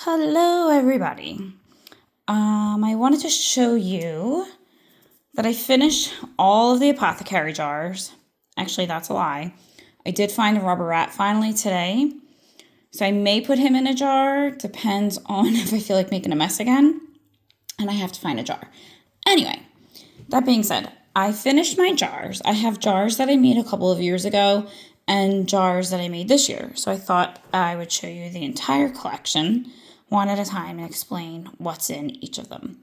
Hello, everybody. I wanted to show you that I finished all of the Apothecary jars. Actually, that's a lie. I did find a rubber rat finally today. So I may put him in a jar. Depends on if I feel like making a mess again. And I have to find a jar. Anyway, that being said, I finished my jars. I have jars that I made a couple of years ago and jars that I made this year. So I thought I would show you the entire collection one at a time and explain what's in each of them.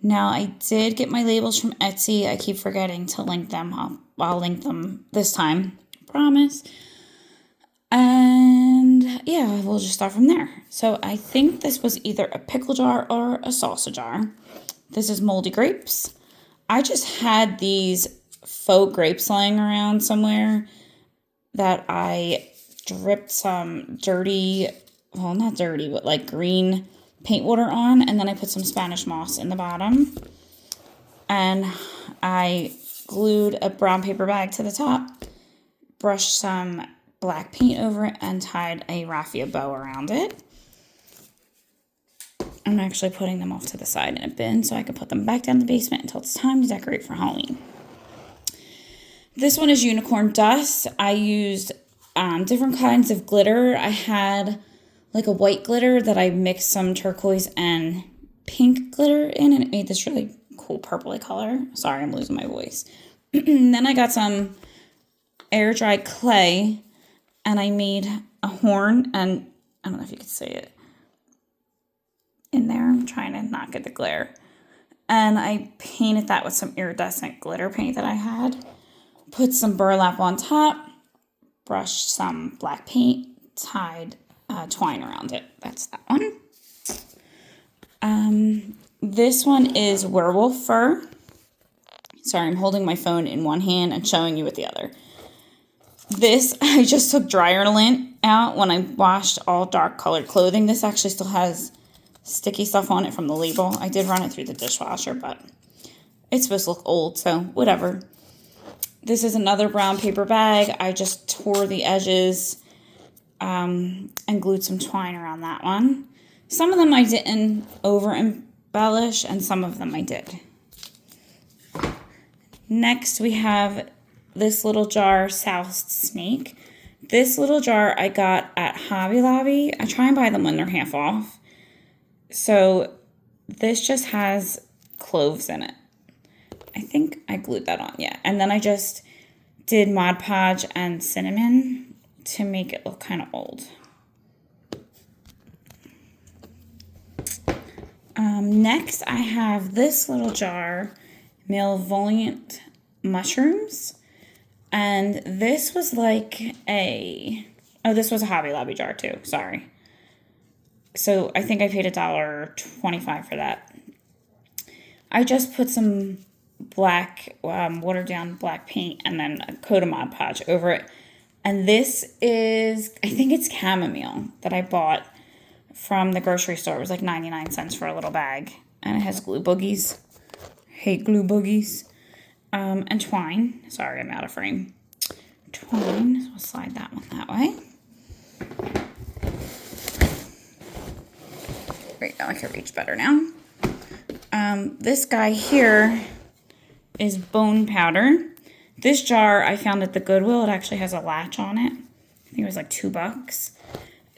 Now, I did get my labels from Etsy. I keep forgetting to link them. I'll link them this time, promise. And yeah, we'll just start from there. So I think this was either a pickle jar or a salsa jar. This is moldy grapes. I just had these faux grapes lying around somewhere that I dripped some dirty, well, not dirty, but like green paint water on, and then I put some Spanish moss in the bottom. And I glued a brown paper bag to the top, brushed some black paint over it, and tied a raffia bow around it. I'm actually putting them off to the side in a bin so I can put them back down the basement until it's time to decorate for Halloween. This one is unicorn dust. I used different kinds of glitter. I had like a white glitter that I mixed some turquoise and pink glitter in, and it made this really cool purpley color. Sorry, I'm losing my voice. Then I got some air dried clay, and I made a horn, and I don't know if you could see it in there. I'm trying to not get the glare. And I painted that with some iridescent glitter paint that I had. Put some burlap on top, brushed some black paint, tied twine around it. That's that one. This one is werewolf fur. Sorry, I'm holding my phone in one hand and showing you with the other. This, I just took dryer lint out when I washed all dark colored clothing. This actually still has sticky stuff on it from the label. I did run it through the dishwasher, but it's supposed to look old, so whatever. This is another brown paper bag. I just tore the edges and glued some twine around that one. Some of them I didn't over embellish, and some of them I did. Next, we have this little jar, South Snake. This little jar I got at Hobby Lobby. I try and buy them when they're half off. So this just has cloves in it. I think I glued that on, yeah. And then I just did Mod Podge and cinnamon to make it look kind of old. Next, I have this little jar, Malevolent Mushrooms. And this was like this was a Hobby Lobby jar too, sorry. So I think I paid $1.25 for that. I just put some black, watered down black paint and then a coat of Mod Podge over it. And this is, I think it's chamomile that I bought from the grocery store. It was like 99 cents for a little bag. And it has glue boogies. Hate glue boogies. And twine. Sorry, I'm out of frame. Twine. So we'll slide that one that way. Great, now I can reach better now. This guy here is bone powder. This jar I found at the Goodwill. It actually has a latch on it. I think it was like $2.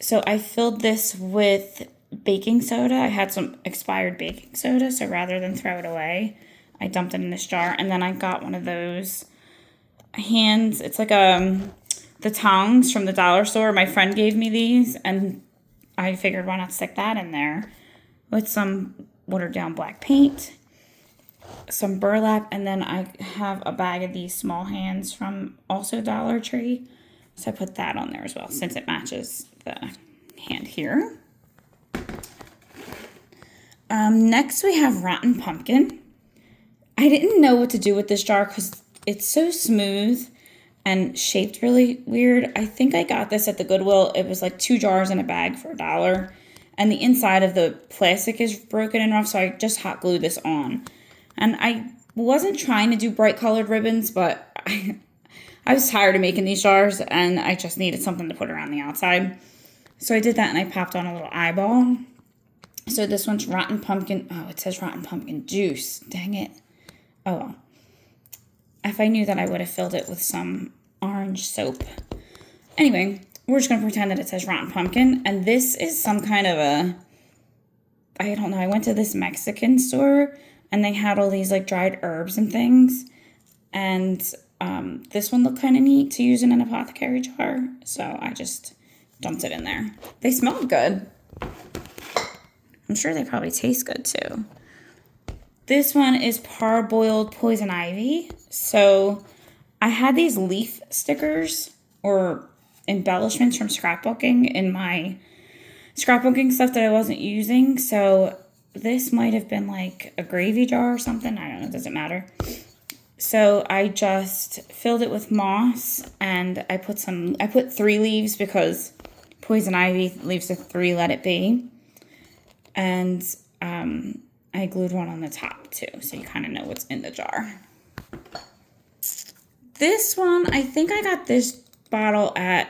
So I filled this with baking soda. I had some expired baking soda, so rather than throw it away, I dumped it in this jar. And then I got one of those hands. It's like the tongs from the dollar store. My friend gave me these, and I figured why not stick that in there with some watered down black paint, some burlap, and then I have a bag of these small hands from also Dollar Tree. So I put that on there as well since it matches the hand here. Next we have rotten pumpkin. I didn't know what to do with this jar because it's so smooth and shaped really weird. I think I got this at the Goodwill. It was like 2 jars in a bag for $1. And the inside of the plastic is broken and rough, so I just hot glued this on. And I wasn't trying to do bright colored ribbons, but I was tired of making these jars, and I just needed something to put around the outside. So I did that, and I popped on a little eyeball. So this one's rotten pumpkin. Oh, it says rotten pumpkin juice. Dang it. Oh, well. If I knew that, I would have filled it with some orange soap. Anyway, we're just going to pretend that it says rotten pumpkin. And this is some kind of a, I don't know. I went to this Mexican store and they had all these like dried herbs and things. And this one looked kind of neat to use in an apothecary jar. So I just dumped it in there. They smell good. I'm sure they probably taste good too. This one is parboiled poison ivy. So I had these leaf stickers or embellishments from scrapbooking in my scrapbooking stuff that I wasn't using. So this might have been like a gravy jar or something. I don't know. It doesn't matter. So I just filled it with moss and I put 3 leaves because poison ivy leaves of 3, let it be. And I glued one on the top too, so you kind of know what's in the jar. This one, I think I got this bottle at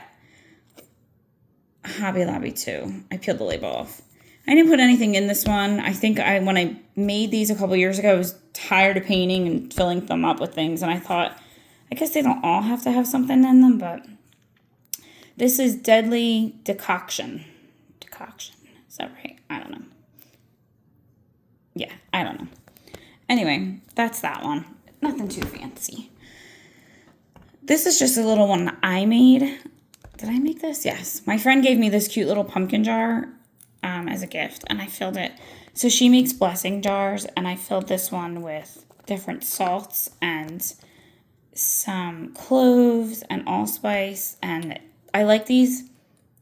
Hobby Lobby too. I peeled the label off. I didn't put anything in this one. I think when I made these a couple years ago, I was tired of painting and filling them up with things, and I thought, I guess they don't all have to have something in them, but this is Deadly Decoction. Decoction, is that right? I don't know. Yeah, I don't know. Anyway, that's that one. Nothing too fancy. This is just a little one I made. Did I make this? Yes. My friend gave me this cute little pumpkin jar as a gift, and I filled it. So she makes blessing jars, and I filled this one with different salts and some cloves and allspice. And I like these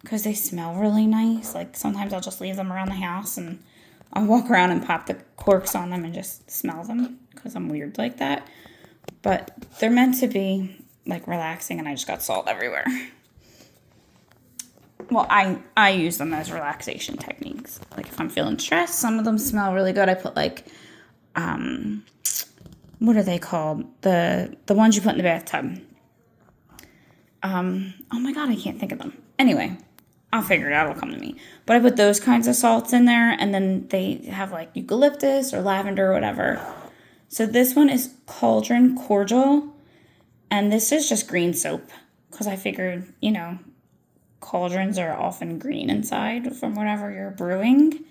because they smell really nice. Like sometimes I'll just leave them around the house and I'll walk around and pop the corks on them and just smell them because I'm weird like that. But they're meant to be like relaxing, and I just got salt everywhere. Well, I use them as relaxation techniques. Like if I'm feeling stressed, some of them smell really good. I put like, what are they called? The ones you put in the bathtub. Oh my God, I can't think of them. Anyway, I'll figure it out. It'll come to me. But I put those kinds of salts in there, and then they have like eucalyptus or lavender or whatever. So this one is Cauldron Cordial, and this is just green soap because I figured, cauldrons are often green inside from whatever you're brewing.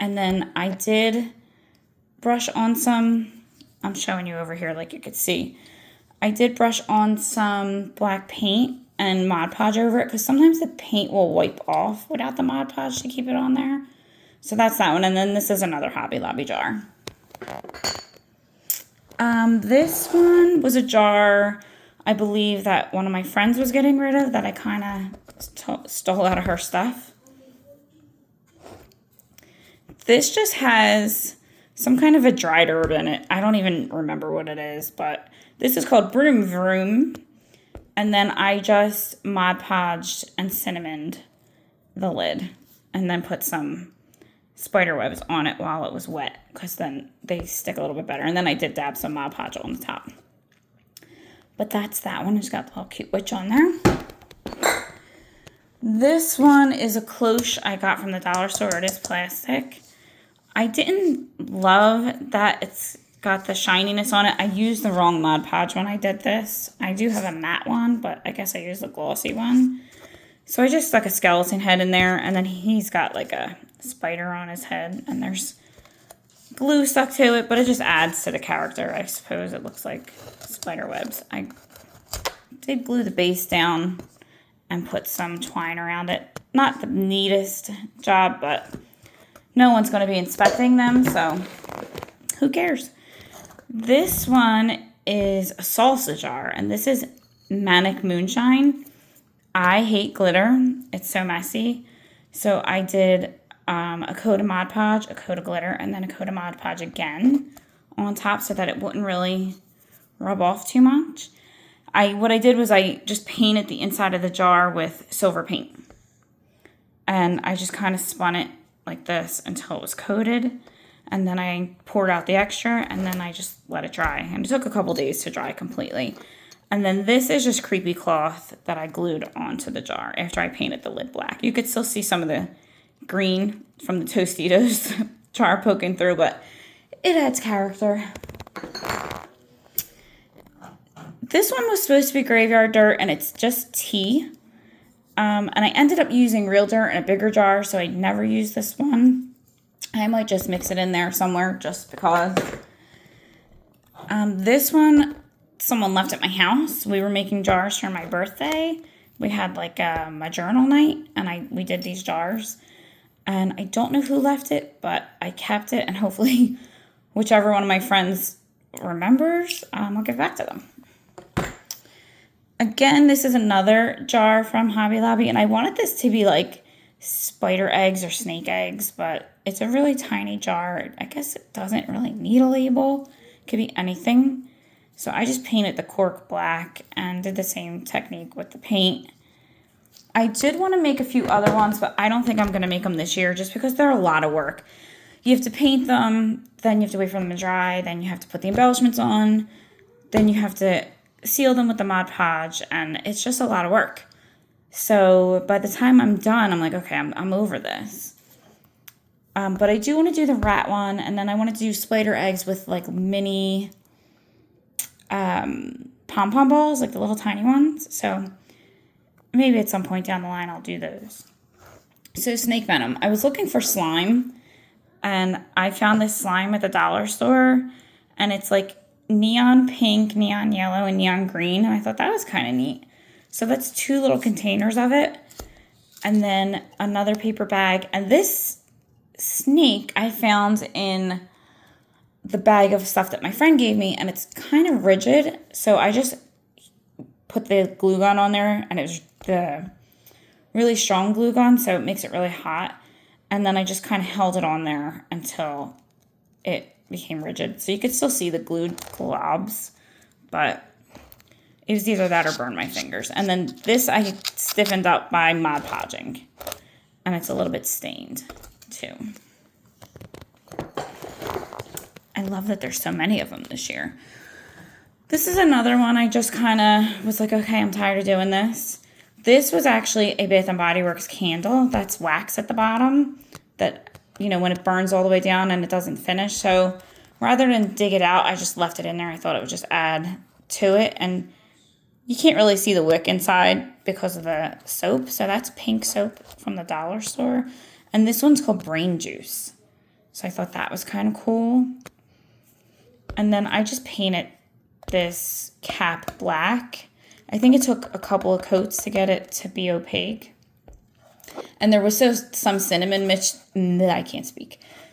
And then I did brush on some, I'm showing you over here like you could see. I did brush on some black paint and Mod Podge over it because sometimes the paint will wipe off without the Mod Podge to keep it on there. So that's that one. And then this is another Hobby Lobby jar. This one was a jar I believe that one of my friends was getting rid of that I kind of stole out of her stuff. This just has some kind of a dried herb in it. I don't even remember what it is, but this is called Broom Vroom. And then I just Mod Podged and cinnamoned the lid and then put some spider webs on it while it was wet because then they stick a little bit better. And then I did dab some Mod Podge on the top. But that's that one. It's got the little cute witch on there. This one is a cloche I got from the dollar store. It is plastic. I didn't love that it's got the shininess on it. I used the wrong Mod Podge when I did this. I do have a matte one, but I guess I used the glossy one. So I just stuck a skeleton head in there, and then he's got like a spider on his head, and there's glue stuck to it, but it just adds to the character, I suppose. It looks like spider webs. I did glue the base down and put some twine around it. Not the neatest job, but no one's going to be inspecting them, so who cares? This one is a salsa jar, and this is Manic Moonshine. I hate glitter. It's so messy. So I did a coat of Mod Podge, a coat of glitter, and then a coat of Mod Podge again on top so that it wouldn't really rub off too much. What I did was I just painted the inside of the jar with silver paint. And I just kind of spun it like this until it was coated. And then I poured out the extra, and then I just let it dry. And it took a couple days to dry completely. And then this is just creepy cloth that I glued onto the jar after I painted the lid black. You could still see some of the green from the Tostitos jar poking through, but it adds character. This one was supposed to be graveyard dirt, and it's just tea. And I ended up using real dirt in a bigger jar, so I never used this one. I might just mix it in there somewhere just because. This one, someone left at my house. We were making jars for my birthday. We had like a journal night, and we did these jars. And I don't know who left it, but I kept it, and hopefully whichever one of my friends remembers, I'll give back to them. Again, this is another jar from Hobby Lobby, and I wanted this to be like spider eggs or snake eggs, but it's a really tiny jar. I guess it doesn't really need a label. It could be anything. So I just painted the cork black and did the same technique with the paint. I did want to make a few other ones, but I don't think I'm going to make them this year just because they're a lot of work. You have to paint them, then you have to wait for them to dry, then you have to put the embellishments on, then you have to seal them with the Mod Podge, and it's just a lot of work. So by the time I'm done, I'm like, okay, I'm over this. But I do want to do the rat one, and then I want to do spider eggs with like mini pom-pom balls, like the little tiny ones. So maybe at some point down the line I'll do those. So snake venom. I was looking for slime, and I found this slime at the dollar store, and it's like neon pink, neon yellow, and neon green, and I thought that was kind of neat. So that's 2 little containers of it, and then another paper bag. And this snake I found in the bag of stuff that my friend gave me, and it's kind of rigid, so I just put the glue gun on there, and it was the really strong glue gun, so it makes it really hot, and then I just kind of held it on there until it became rigid. So you could still see the glued globs, but it was either that or burn my fingers. And then this I stiffened up by Mod Podging, and it's a little bit stained too. I love that there's so many of them this year. This is another one I just kind of was like, okay, I'm tired of doing this. This was actually a Bath & Body Works candle that's wax at the bottom that, you know, when it burns all the way down and it doesn't finish. So rather than dig it out, I just left it in there. I thought it would just add to it. And you can't really see the wick inside because of the soap. So that's pink soap from the dollar store. And this one's called Brain Juice. So I thought that was kind of cool. And then I just painted this cap black. I think it took a couple of coats to get it to be opaque. And there was some cinnamon mixed,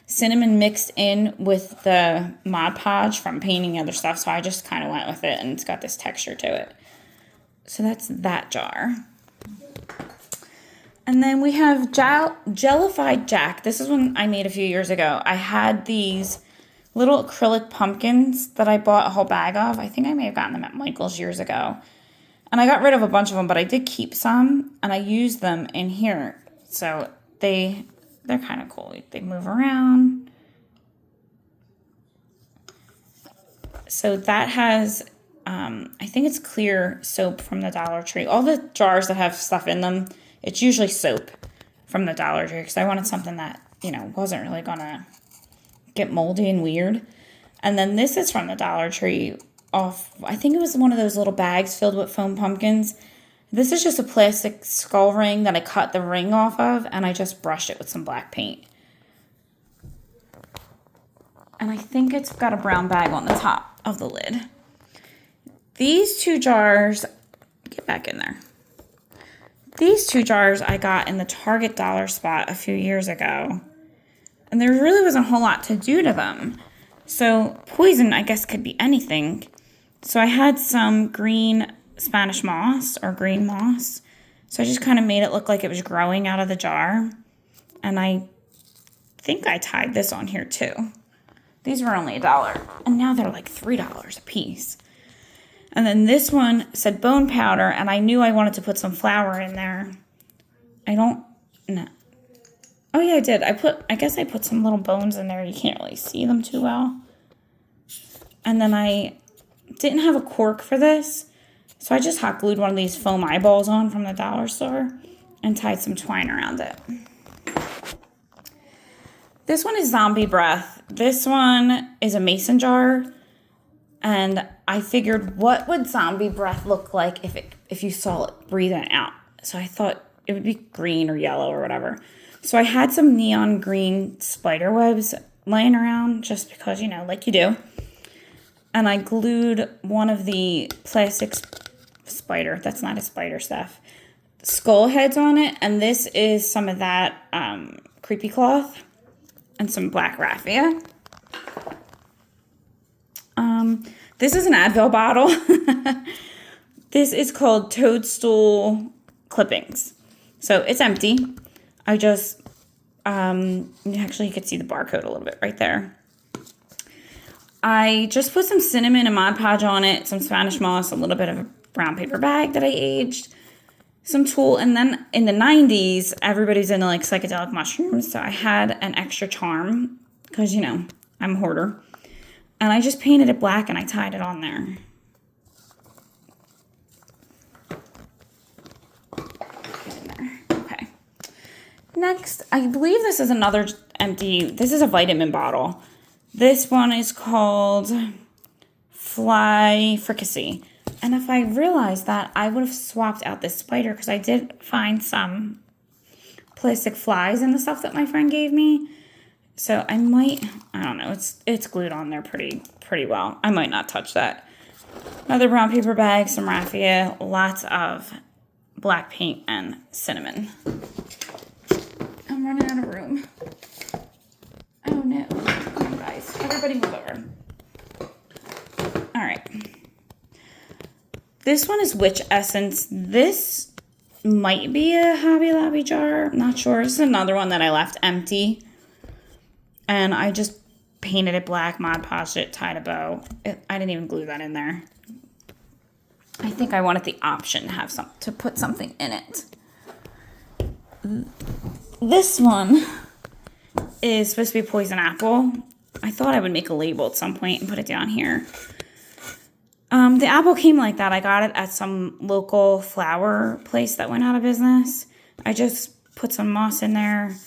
cinnamon mixed in with the Mod Podge from painting other stuff. So I just kind of went with it, and it's got this texture to it. So that's that jar. And then we have Jellified Jack. This is one I made a few years ago. I had these little acrylic pumpkins that I bought a whole bag of. I think I may have gotten them at Michael's years ago. And I got rid of a bunch of them, but I did keep some, and I used them in here. So they're kind of cool. They move around. So that has, I think it's clear soap from the Dollar Tree. All the jars that have stuff in them, it's usually soap from the Dollar Tree, because I wanted something that, you know, wasn't really going to get moldy and weird. And then this is from the Dollar Tree. I think it was one of those little bags filled with foam pumpkins. This is just a plastic skull ring that I cut the ring off of, and I just brushed it with some black paint. And I think it's got a brown bag on the top of the lid. These 2 jars, get back in there. These 2 jars I got in the Target dollar spot a few years ago, and there really wasn't a whole lot to do to them. So poison, I guess, could be anything. So I had some green Spanish moss or green moss. So I just kind of made it look like it was growing out of the jar. And I think I tied this on here too. These were only $1, and now they're like $3 a piece. And then this one said bone powder, and I knew I wanted to put some flour in there. No. Oh yeah, I did. I guess I put some little bones in there. You can't really see them too well. And then I didn't have a cork for this, so I just hot glued one of these foam eyeballs on from the dollar store and tied some twine around it. This one is Zombie Breath. This one is a mason jar. And I figured, what would zombie breath look like if you saw it breathing out? So I thought it would be green or yellow or whatever. So I had some neon green spider webs laying around just because, like you do. And I glued one of the plastic spider, that's not a spider stuff, skull heads on it. And this is some of that creepy cloth and some black raffia. This is an Advil bottle. This is called Toadstool Clippings. So it's empty. I just, actually you could see the barcode a little bit right there. I just put some cinnamon and Mod Podge on it, some Spanish moss, a little bit of a brown paper bag that I aged, some tulle, and then in the 90s, everybody's into like psychedelic mushrooms, so I had an extra charm, because, I'm a hoarder. And I just painted it black and I tied it on there. Get in there. Okay. Next, I believe this is another empty, this is a vitamin bottle. This one is called Fly Fricassee. And if I realized that, I would have swapped out this spider because I did find some plastic flies in the stuff that my friend gave me. So I don't know, it's glued on there pretty well. I might not touch that. Another brown paper bag, some raffia, lots of black paint, and cinnamon. I'm running out of room. Oh no. Come on, guys. Everybody move over. All right. This one is Witch Essence. This might be a Hobby Lobby jar. I'm not sure. This is another one that I left empty. And I just painted it black, Mod Podged it, tied a bow. I didn't even glue that in there. I think I wanted the option to put something in it. This one is supposed to be poison apple. I thought I would make a label at some point and put it down here. The apple came like that. I got it at some local flower place that went out of business. I just put some moss in there,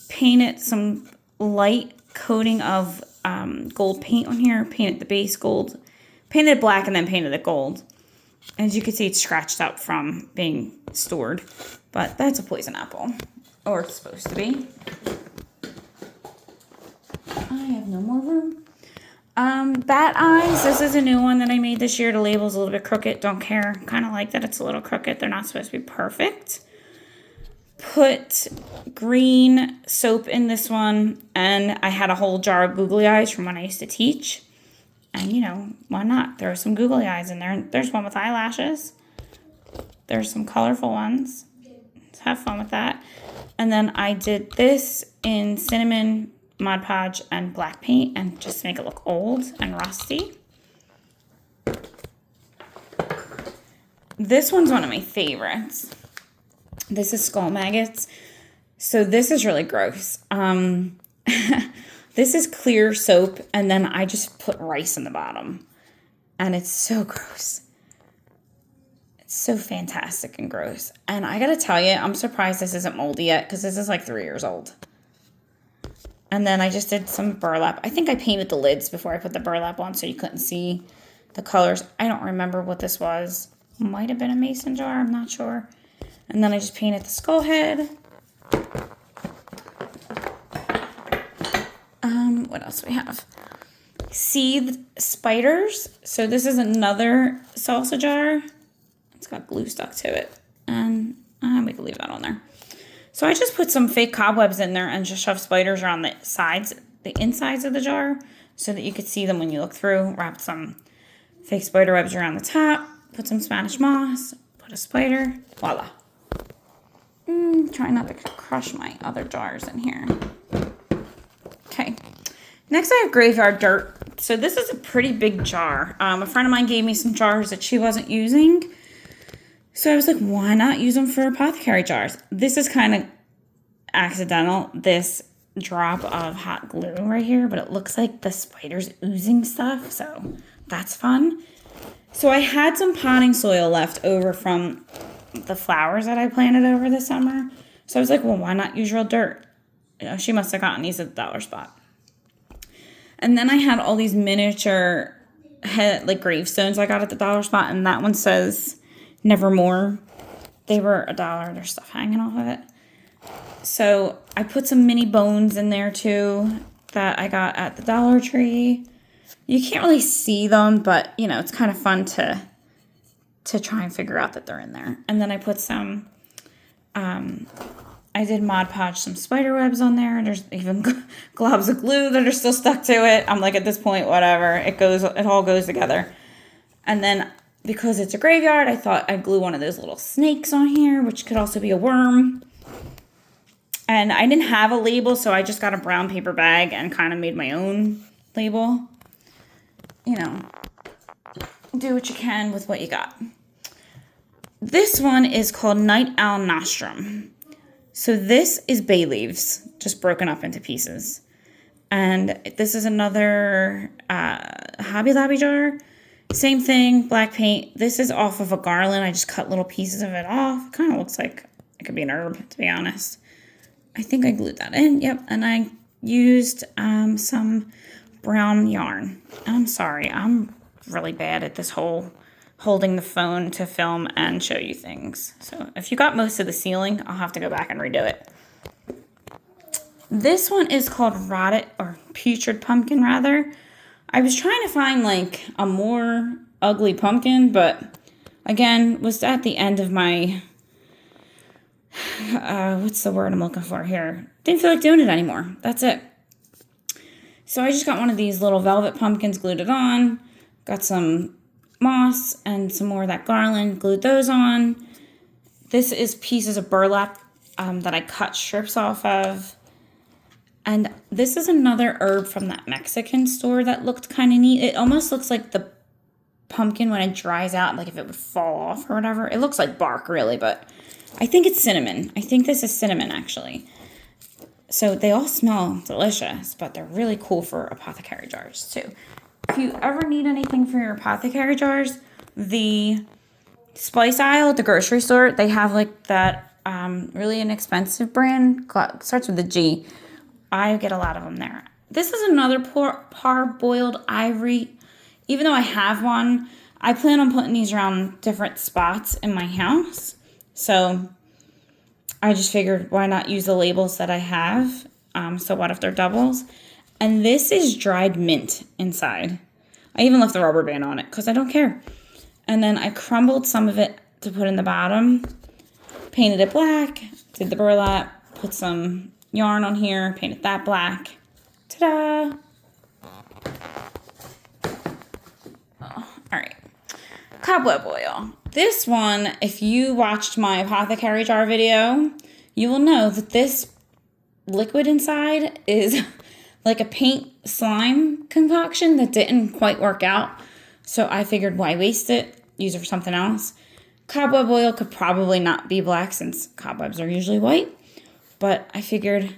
painted some light coating of gold paint on here, painted the base gold, painted it black, and then painted it gold. As you can see, it's scratched up from being stored, but that's a poison apple, or it's supposed to be. I have no more room. Bat eyes, this is a new one that I made this year. The label's a little bit crooked, don't care. Kind of like that it's a little crooked. They're not supposed to be perfect. Put green soap in this one, and I had a whole jar of googly eyes from when I used to teach. And, why not? Throw some googly eyes in there. There's one with eyelashes. There's some colorful ones. Let's have fun with that. And then I did this in cinnamon, Mod Podge, and black paint, and just to make it look old and rusty. This one's one of my favorites. This is skull maggots. So this is really gross. This is clear soap, and then I just put rice in the bottom. And it's so gross. It's so fantastic and gross. And I gotta tell you, I'm surprised this isn't moldy yet, because this is like 3 years old. And then I just did some burlap. I think I painted the lids before I put the burlap on so you couldn't see the colors. I don't remember what this was. Might have been a mason jar, I'm not sure. And then I just painted the skull head. What else do we have? Seethed spiders. So this is another salsa jar. It's got glue stuck to it. And we can leave that on there. So I just put some fake cobwebs in there and just shoved spiders around the sides, the insides of the jar, so that you could see them when you look through. Wrapped some fake spider webs around the top. Put some Spanish moss. Put a spider. Voila. Try not to crush my other jars in here. Okay. Next I have graveyard dirt. So this is a pretty big jar. A friend of mine gave me some jars that she wasn't using. So I was like, why not use them for apothecary jars? This is kind of accidental, this drop of hot glue right here, but it looks like the spider's oozing stuff, so that's fun. So I had some potting soil left over from the flowers that I planted over the summer. So I was like, well, why not use real dirt? She must have gotten these at the dollar spot. And then I had all these miniature gravestones I got at the dollar spot, and that one says Nevermore. They were $1. There's stuff hanging off of it. So I put some mini bones in there too that I got at the Dollar Tree. You can't really see them, but it's kind of fun to try and figure out that they're in there. And then I put some, I did Mod Podge some spider webs on there. There's even globs of glue that are still stuck to it. I'm like, at this point, whatever. It all goes together. And then because it's a graveyard, I thought I'd glue one of those little snakes on here, which could also be a worm. And I didn't have a label, so I just got a brown paper bag and kind of made my own label. Do what you can with what you got. This one is called Night Owl Nostrum. So this is bay leaves, just broken up into pieces. And this is another Hobby Lobby jar. Same thing, black paint. This is off of a garland. I just cut little pieces of it off. Kind of looks like it could be an herb, to be honest. I think I glued that in. Yep, and I used some brown yarn. I'm sorry, I'm really bad at this whole holding the phone to film and show you things. So if you got most of the ceiling, I'll have to go back and redo it. This one is called Rotted, or Putrid Pumpkin, rather. I was trying to find like a more ugly pumpkin, but again, was at the end of my, what's the word I'm looking for here? Didn't feel like doing it anymore. That's it. So I just got one of these little velvet pumpkins, glued it on, got some moss and some more of that garland, glued those on. This is pieces of burlap that I cut strips off of. And this is another herb from that Mexican store that looked kind of neat. It almost looks like the pumpkin when it dries out, like if it would fall off or whatever. It looks like bark, really, but I think it's cinnamon. I think this is cinnamon, actually. So they all smell delicious, but they're really cool for apothecary jars, too. If you ever need anything for your apothecary jars, the spice aisle at the grocery store, they have like that really inexpensive brand. Starts with a G. I get a lot of them there. This is another parboiled ivory. Even though I have one, I plan on putting these around different spots in my house. So I just figured, why not use the labels that I have? So what if they're doubles? And this is dried mint inside. I even left the rubber band on it because I don't care. And then I crumbled some of it to put in the bottom, painted it black, did the burlap, put some yarn on here, painted that black. Ta-da! Oh, all right. Cobweb oil. This one, if you watched my apothecary jar video, you will know that this liquid inside is like a paint slime concoction that didn't quite work out. So I figured, why waste it? Use it for something else. Cobweb oil could probably not be black since cobwebs are usually white. But I figured,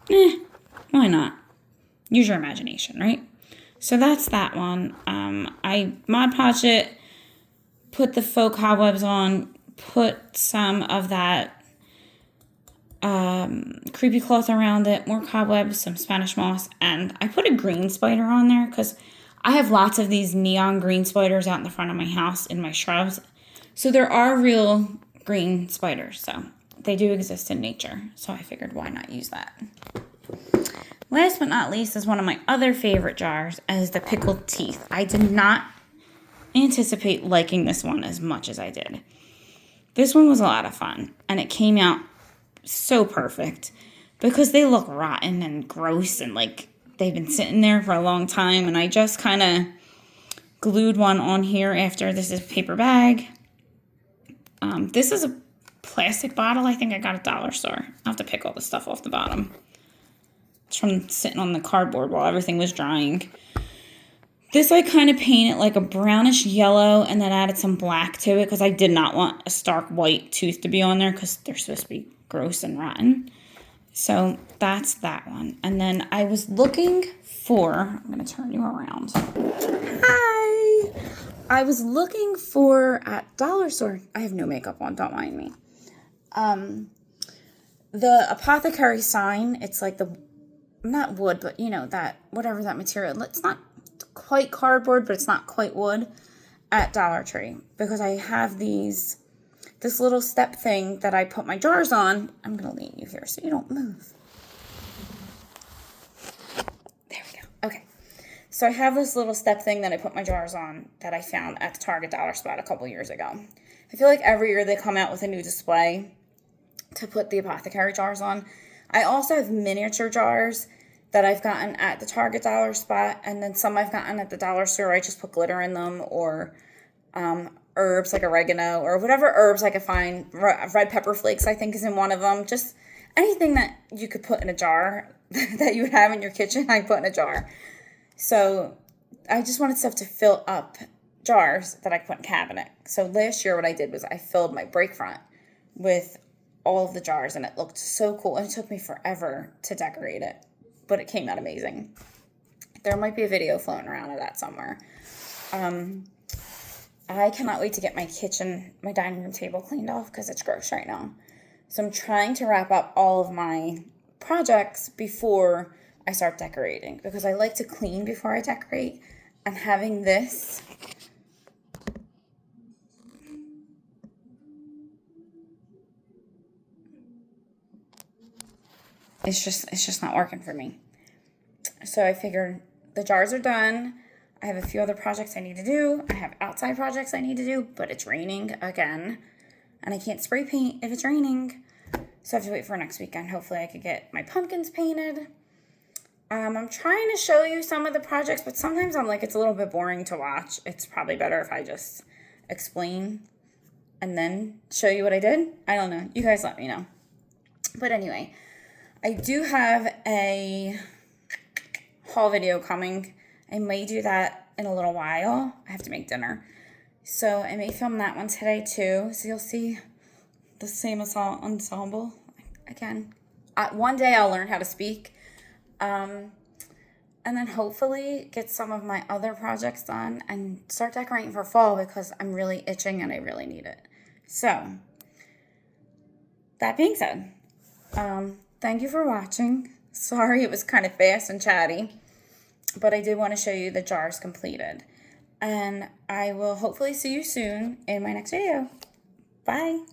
why not? Use your imagination, right? So that's that one. I Mod Podged it, put the faux cobwebs on, put some of that creepy cloth around it, more cobwebs, some Spanish moss, and I put a green spider on there because I have lots of these neon green spiders out in the front of my house in my shrubs. So there are real green spiders, so they do exist in nature. So I figured, why not use that? Last but not least is one of my other favorite jars, is the pickled teeth. I did not anticipate liking this one as much as I did. This one was a lot of fun, and it came out so perfect because they look rotten and gross and like they've been sitting there for a long time, and I just kind of glued one on here after. This is a paper bag. This is a plastic bottle. I think I got at dollar store. I'll have to pick all the stuff off the bottom. It's from sitting on the cardboard while everything was drying. This I kind of painted like a brownish yellow and then added some black to it because I did not want a stark white tooth to be on there because they're supposed to be gross and rotten. So that's that one. And then I was looking for, I'm going to turn you around. Hi! I was looking for, at dollar store, I have no makeup on, don't mind me. The Apothecary sign, it's like the, not wood, but you know, that, whatever that material, it's not quite cardboard, but it's not quite wood, at Dollar Tree. Because I have this little step thing that I put my jars on. I'm going to lean you here so you don't move. There we go. Okay. So I have this little step thing that I put my jars on that I found at the Target Dollar Spot a couple years ago. I feel like every year they come out with a new display to put the Apothecary jars on. I also have miniature jars that I've gotten at the Target Dollar Spot, and then some I've gotten at the dollar store. I just put glitter in them, or herbs like oregano, or whatever herbs I could find. Red pepper flakes, I think, is in one of them. Just anything that you could put in a jar that you would have in your kitchen, I put in a jar. So I just wanted stuff to fill up jars that I could put in a cabinet. So last year what I did was I filled my break front with all of the jars, and it looked so cool. And it took me forever to decorate it, but it came out amazing. There might be a video floating around of that somewhere. I cannot wait to get my dining room table cleaned off because it's gross right now. So I'm trying to wrap up all of my projects before I start decorating, because I like to clean before I decorate, and having this it's just not working for me. So I figured the jars are done. I have a few other projects I need to do. I have outside projects I need to do, but it's raining again, and I can't spray paint if it's raining. So I have to wait for next weekend. Hopefully I could get my pumpkins painted. I'm trying to show you some of the projects, but sometimes I'm like, it's a little bit boring to watch. It's probably better if I just explain and then show you what I did. I don't know. You guys let me know. But anyway, I do have a haul video coming. I may do that in a little while. I have to make dinner. So I may film that one today too. So you'll see the same ensemble again. One day I'll learn how to speak. And then hopefully get some of my other projects done and start decorating for fall, because I'm really itching and I really need it. So, that being said, thank you for watching. Sorry it was kind of fast and chatty, but I did want to show you the jars completed. And I will hopefully see you soon in my next video. Bye.